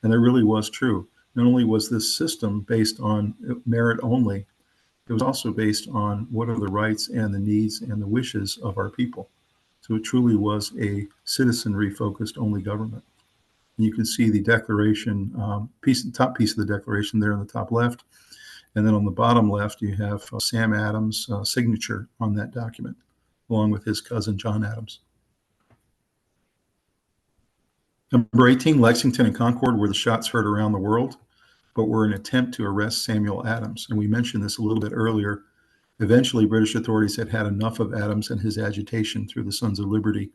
And that really was true. Not only was this system based on merit only, it was also based on what are the rights and the needs and the wishes of our people. So it truly was a citizenry-focused only government. And you can see the Declaration, top piece of the Declaration there on the top left. And then on the bottom left, you have Sam Adams' signature on that document, along with his cousin, John Adams. Number 18, Lexington and Concord were the shots heard around the world, but were an attempt to arrest Samuel Adams. And we mentioned this a little bit earlier. Eventually, British authorities had had enough of Adams and his agitation through the Sons of Liberty.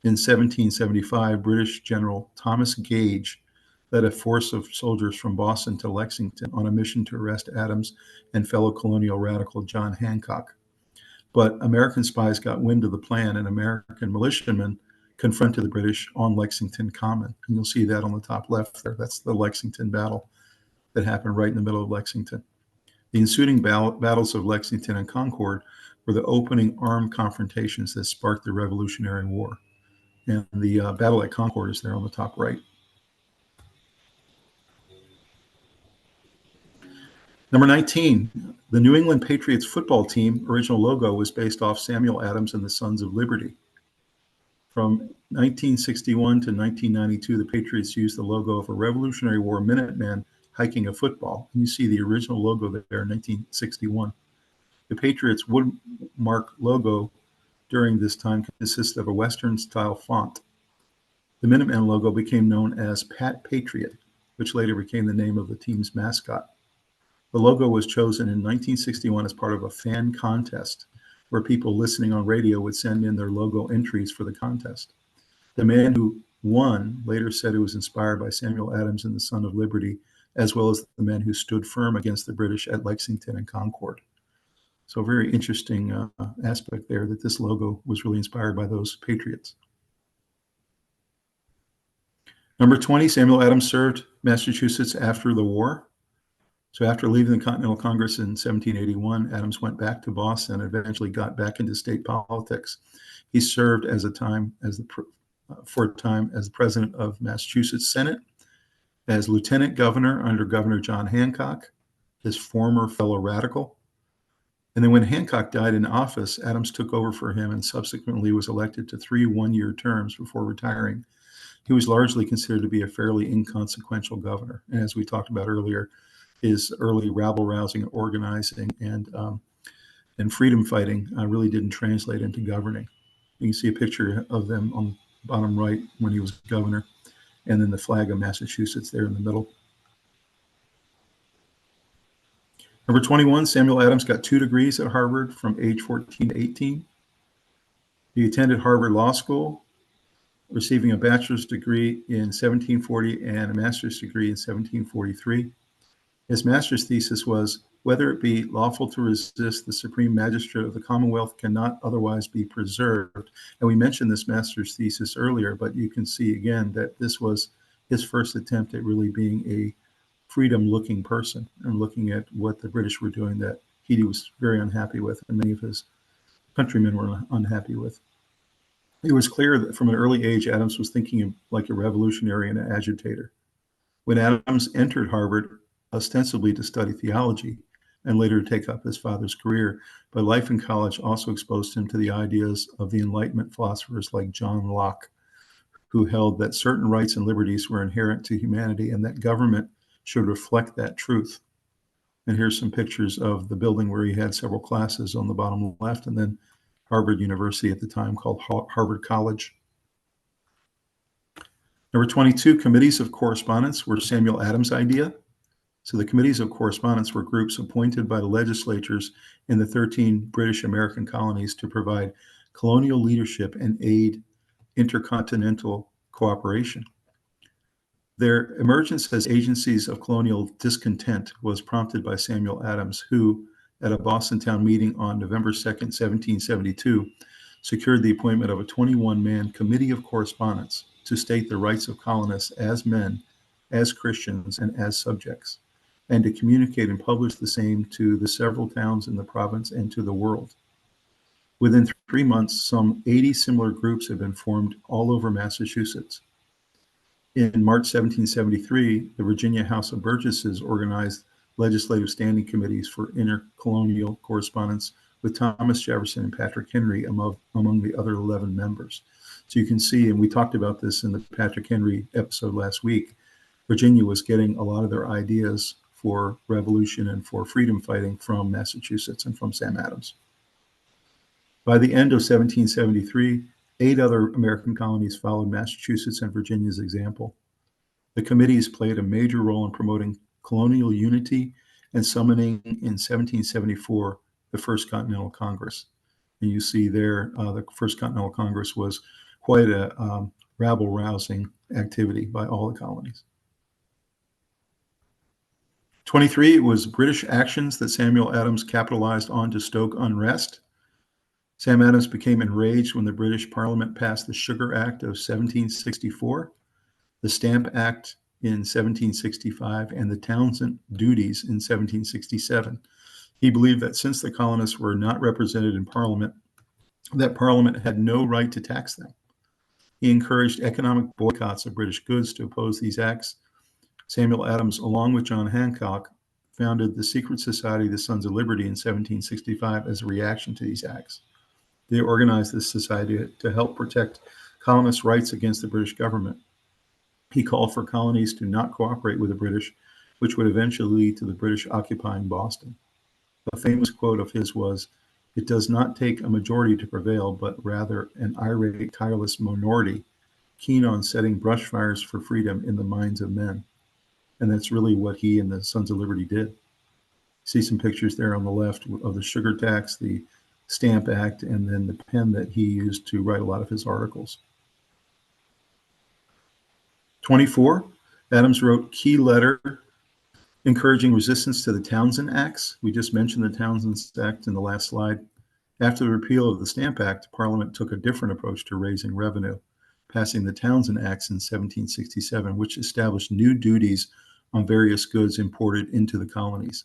In 1775, British General Thomas Gage led a force of soldiers from Boston to Lexington on a mission to arrest Adams and fellow colonial radical John Hancock. But American spies got wind of the plan, and American militiamen confronted the British on Lexington Common. And you'll see that on the top left there. That's the Lexington battle that happened right in the middle of Lexington. The ensuing battles of Lexington and Concord were the opening armed confrontations that sparked the Revolutionary War. And the battle at Concord is there on the top right. Number 19, the New England Patriots football team original logo was based off Samuel Adams and the Sons of Liberty. From 1961 to 1992, the Patriots used the logo of a Revolutionary War Minuteman hiking a football. And you see the original logo there in 1961. The Patriots woodmark logo during this time consists of a Western-style font. The Minuteman logo became known as Patriot, which later became the name of the team's mascot. The logo was chosen in 1961 as part of a fan contest where people listening on radio would send in their logo entries for the contest. The man who won later said it was inspired by Samuel Adams and the Son of Liberty, as well as the men who stood firm against the British at Lexington and Concord. So a very interesting aspect there that this logo was really inspired by those patriots. Number 20, Samuel Adams served Massachusetts after the war. So after leaving the Continental Congress in 1781, Adams went back to Boston and eventually got back into state politics. He served for a time as the president of Massachusetts Senate, as lieutenant governor under Governor John Hancock, his former fellow radical. And then when Hancock died in office, Adams took over for him and subsequently was elected to 3 one-year terms before retiring. He was largely considered to be a fairly inconsequential governor. And as we talked about earlier, his early rabble-rousing, organizing, and freedom fighting really didn't translate into governing. You can see a picture of them on the bottom right when he was governor, and then the flag of Massachusetts there in the middle. Number 21, Samuel Adams got 2 degrees at Harvard from age 14 to 18. He attended Harvard Law School, receiving a bachelor's degree in 1740 and a master's degree in 1743. His master's thesis was, whether it be lawful to resist the supreme magistrate of the Commonwealth cannot otherwise be preserved. And we mentioned this master's thesis earlier, but you can see again that this was his first attempt at really being a freedom-looking person and looking at what the British were doing that he was very unhappy with, and many of his countrymen were unhappy with. It was clear that from an early age, Adams was thinking like a revolutionary and an agitator. When Adams entered Harvard, ostensibly to study theology and later to take up his father's career, but life in college also exposed him to the ideas of the Enlightenment philosophers like John Locke, who held that certain rights and liberties were inherent to humanity and that government should reflect that truth. And here's some pictures of the building where he had several classes on the bottom left, and then Harvard University at the time called Harvard College. Number 22, committees of correspondence were Samuel Adams' idea. So the committees of correspondence were groups appointed by the legislatures in the 13 British American colonies to provide colonial leadership and aid intercontinental cooperation. Their emergence as agencies of colonial discontent was prompted by Samuel Adams, who, at a Boston town meeting on November 2nd, 1772, secured the appointment of a 21-man committee of correspondence to state the rights of colonists as men, as Christians, and as subjects, and to communicate and publish the same to the several towns in the province and to the world. Within 3 months, some 80 similar groups had been formed all over Massachusetts. In March 1773, the Virginia House of Burgesses organized legislative standing committees for intercolonial correspondence with Thomas Jefferson and Patrick Henry among the other 11 members. So you can see, and we talked about this in the Patrick Henry episode last week, Virginia was getting a lot of their ideas for revolution and for freedom fighting from Massachusetts and from Sam Adams. By the end of 1773, 8 other American colonies followed Massachusetts and Virginia's example. The committees played a major role in promoting colonial unity and summoning in 1774 the First Continental Congress. And you see there, the First Continental Congress was quite a rabble-rousing activity by all the colonies. 23, it was British actions that Samuel Adams capitalized on to stoke unrest. Sam Adams became enraged when the British Parliament passed the Sugar Act of 1764, the Stamp Act in 1765, and the Townshend Duties in 1767. He believed that since the colonists were not represented in Parliament, that Parliament had no right to tax them. He encouraged economic boycotts of British goods to oppose these acts. Samuel Adams, along with John Hancock, founded the secret society, the Sons of Liberty, in 1765 as a reaction to these acts. They organized this society to help protect colonists' rights against the British government. He called for colonies to not cooperate with the British, which would eventually lead to the British occupying Boston. A famous quote of his was, "It does not take a majority to prevail, but rather an irate, tireless minority, keen on setting brush fires for freedom in the minds of men." And that's really what he and the Sons of Liberty did. See some pictures there on the left of the sugar tax, the Stamp Act, and then the pen that he used to write a lot of his articles. 24, Adams wrote key letter encouraging resistance to the Townshend Acts. We just mentioned the Townshend Act in the last slide. After the repeal of the Stamp Act, Parliament took a different approach to raising revenue, passing the Townshend Acts in 1767, which established new duties on various goods imported into the colonies.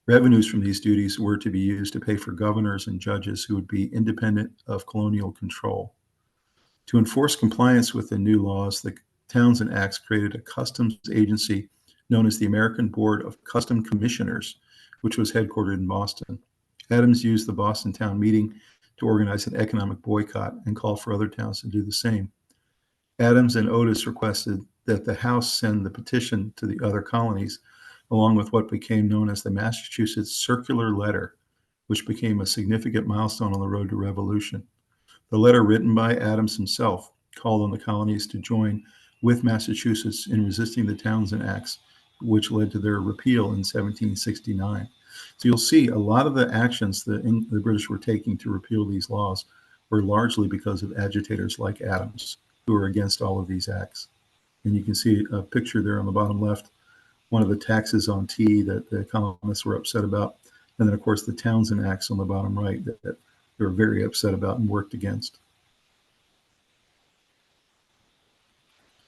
Revenues from these duties were to be used to pay for governors and judges who would be independent of colonial control. To enforce compliance with the new laws, the Townshend Acts created a customs agency known as the American Board of Custom Commissioners, which was headquartered in Boston. Adams used the Boston town meeting to organize an economic boycott and call for other towns to do the same. Adams and Otis requested that the House send the petition to the other colonies, along with what became known as the Massachusetts Circular Letter, which became a significant milestone on the road to revolution. The letter, written by Adams himself, called on the colonies to join with Massachusetts in resisting the Townshend Acts, which led to their repeal in 1769. So you'll see a lot of the actions that the British were taking to repeal these laws were largely because of agitators like Adams, who were against all of these acts. And you can see a picture there on the bottom left, one of the taxes on tea that the colonists were upset about. And then, of course, the Townshend Acts on the bottom right that they were very upset about and worked against.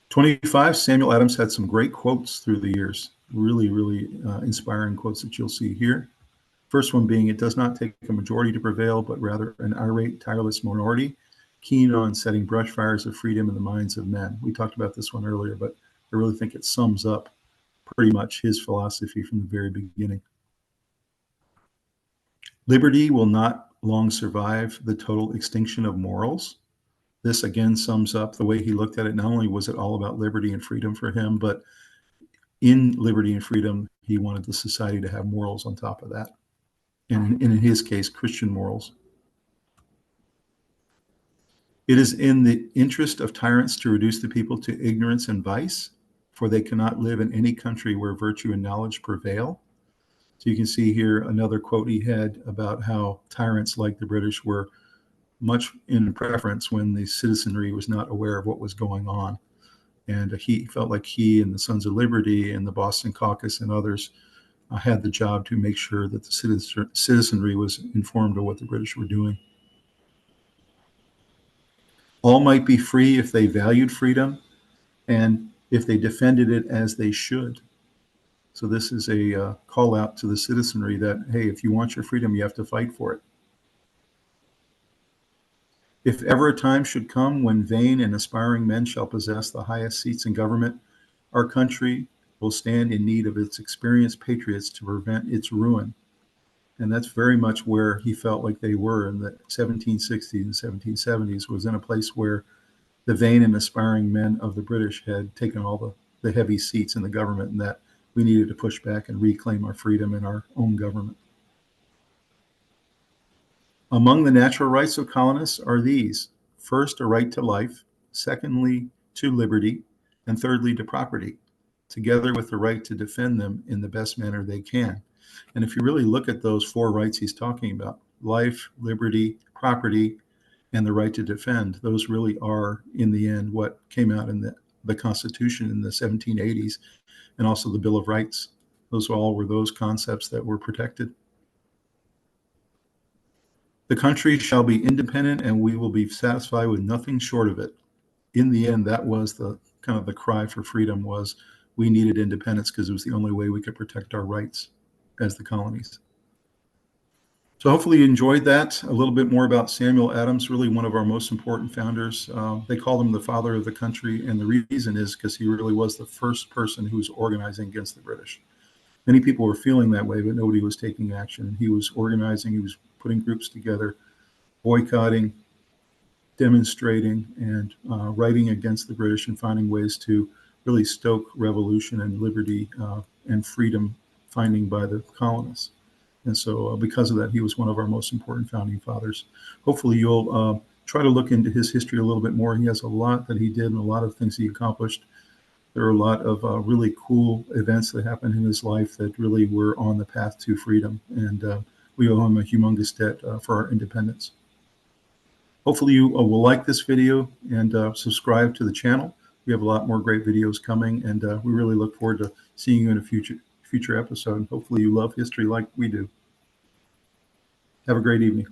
25, Samuel Adams had some great quotes through the years, really inspiring quotes that you'll see here. First one being, "It does not take a majority to prevail, but rather an irate, tireless minority, keen on setting brush fires of freedom in the minds of men." We talked about this one earlier, but I really think it sums up pretty much his philosophy from the very beginning. "Liberty will not long survive the total extinction of morals." This again sums up the way he looked at it. Not only was it all about liberty and freedom for him, but in liberty and freedom, he wanted the society to have morals on top of that. And in his case, Christian morals. "It is in the interest of tyrants to reduce the people to ignorance and vice, for they cannot live in any country where virtue and knowledge prevail." So you can see here another quote he had about how tyrants like the British were much in preference when the citizenry was not aware of what was going on. And he felt like he and the Sons of Liberty and the Boston Caucus and others had the job to make sure that the citizenry was informed of what the British were doing. "All might be free if they valued freedom and if they defended it as they should." So this is a call out to the citizenry that, hey, if you want your freedom, you have to fight for it. "If ever a time should come when vain and aspiring men shall possess the highest seats in government, our country will stand in need of its experienced patriots to prevent its ruin." And that's very much where he felt like they were in the 1760s and 1770s, was in a place where the vain and aspiring men of the British had taken all the heavy seats in the government, and that we needed to push back and reclaim our freedom in our own government. "Among the natural rights of colonists are these: first, a right to life; secondly, to liberty; and thirdly, to property, together with the right to defend them in the best manner they can." And if you really look at those 4 rights he's talking about, life, liberty, property, and the right to defend, those really are, in the end, what came out in the Constitution in the 1780s, and also the Bill of Rights. Those all were those concepts that were protected. The country shall be independent, and we will be satisfied with nothing short of it. In the end, that was the kind of the cry for freedom, was we needed independence because it was the only way we could protect our rights as the colonies. So hopefully you enjoyed that. A little bit more about Samuel Adams, really one of our most important founders. They called him the father of the country, and the reason is because he really was the first person who was organizing against the British. Many people were feeling that way, but nobody was taking action. He was organizing, he was putting groups together, boycotting, demonstrating, and writing against the British, and finding ways to really stoke revolution and liberty and freedom finding by the colonists. And so because of that, he was one of our most important founding fathers. Hopefully you'll try to look into his history a little bit more. He has a lot that he did and a lot of things he accomplished. There are a lot of really cool events that happened in his life that really were on the path to freedom. And we owe him a humongous debt for our independence. Hopefully you will like this video and subscribe to the channel. We have a lot more great videos coming, and we really look forward to seeing you in a future episode. Hopefully you love history like we do. Have a great evening.